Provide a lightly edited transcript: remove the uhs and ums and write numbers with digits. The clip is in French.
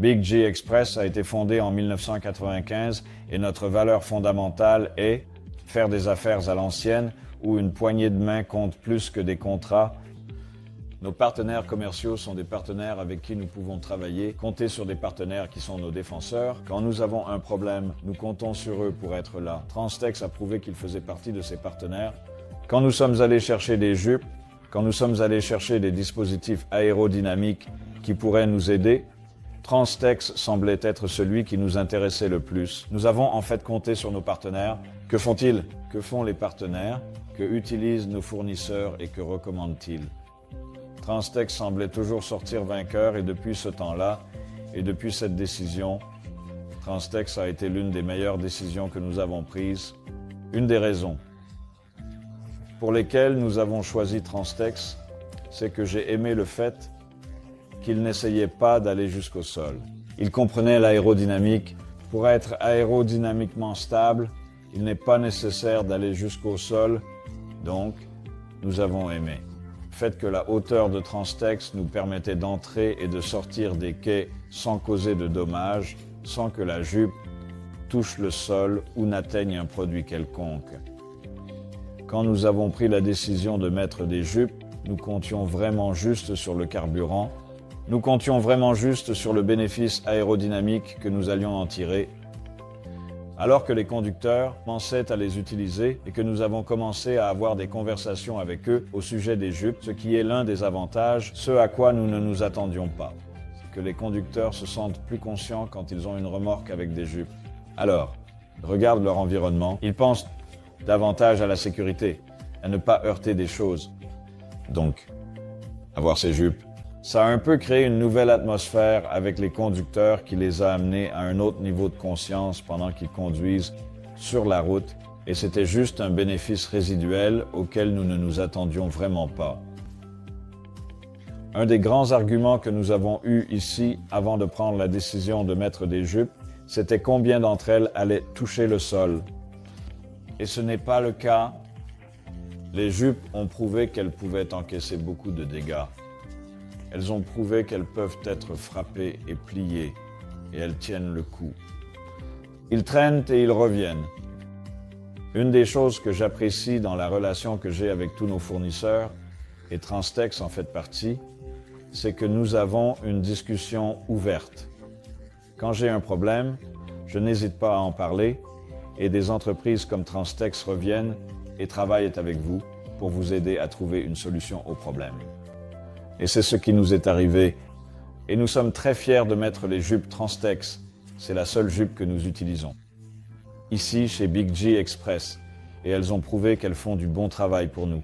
Big G Express a été fondé en 1995 et notre valeur fondamentale est faire des affaires à l'ancienne où une poignée de main compte plus que des contrats. Nos partenaires commerciaux sont des partenaires avec qui nous pouvons travailler, compter sur des partenaires qui sont nos défenseurs. Quand nous avons un problème, nous comptons sur eux pour être là. Transtex a prouvé qu'il faisait partie de ces partenaires. Quand nous sommes allés chercher des jupes, quand nous sommes allés chercher des dispositifs aérodynamiques qui pourraient nous aider, Transtex semblait être celui qui nous intéressait le plus. Nous avons en fait compté sur nos partenaires. Que font-ils? Que font les partenaires? Que utilisent nos fournisseurs et que recommandent-ils? Transtex semblait toujours sortir vainqueur et depuis ce temps-là, et depuis cette décision, Transtex a été l'une des meilleures décisions que nous avons prises. Une des raisons pour lesquelles nous avons choisi Transtex, c'est que j'ai aimé le fait qu'il n'essayait pas d'aller jusqu'au sol. Il comprenait l'aérodynamique. Pour être aérodynamiquement stable, il n'est pas nécessaire d'aller jusqu'au sol, donc nous avons aimé. Le fait que la hauteur de Transtex nous permettait d'entrer et de sortir des quais sans causer de dommages, sans que la jupe touche le sol ou n'atteigne un produit quelconque. Quand nous avons pris la décision de mettre des jupes, nous comptions vraiment juste sur le carburant, nous comptions vraiment juste sur le bénéfice aérodynamique que nous allions en tirer, alors que les conducteurs pensaient à les utiliser et que nous avons commencé à avoir des conversations avec eux au sujet des jupes, ce qui est l'un des avantages, ce à quoi nous ne nous attendions pas. Que les conducteurs se sentent plus conscients quand ils ont une remorque avec des jupes. Alors, regardent leur environnement, ils pensent davantage à la sécurité, à ne pas heurter des choses. Donc, avoir ces jupes, ça a un peu créé une nouvelle atmosphère avec les conducteurs qui les a amenés à un autre niveau de conscience pendant qu'ils conduisent sur la route et c'était juste un bénéfice résiduel auquel nous ne nous attendions vraiment pas. Un des grands arguments que nous avons eus ici avant de prendre la décision de mettre des jupes, c'était combien d'entre elles allaient toucher le sol. Et ce n'est pas le cas. Les jupes ont prouvé qu'elles pouvaient encaisser beaucoup de dégâts. Elles ont prouvé qu'elles peuvent être frappées et pliées, et elles tiennent le coup. Ils traînent et ils reviennent. Une des choses que j'apprécie dans la relation que j'ai avec tous nos fournisseurs, et Transtex en fait partie, c'est que nous avons une discussion ouverte. Quand j'ai un problème, je n'hésite pas à en parler, et des entreprises comme Transtex reviennent et travaillent avec vous pour vous aider à trouver une solution au problème. Et c'est ce qui nous est arrivé. Et nous sommes très fiers de mettre les jupes Transtex. C'est la seule jupe que nous utilisons. Ici, chez Big G Express. Et elles ont prouvé qu'elles font du bon travail pour nous.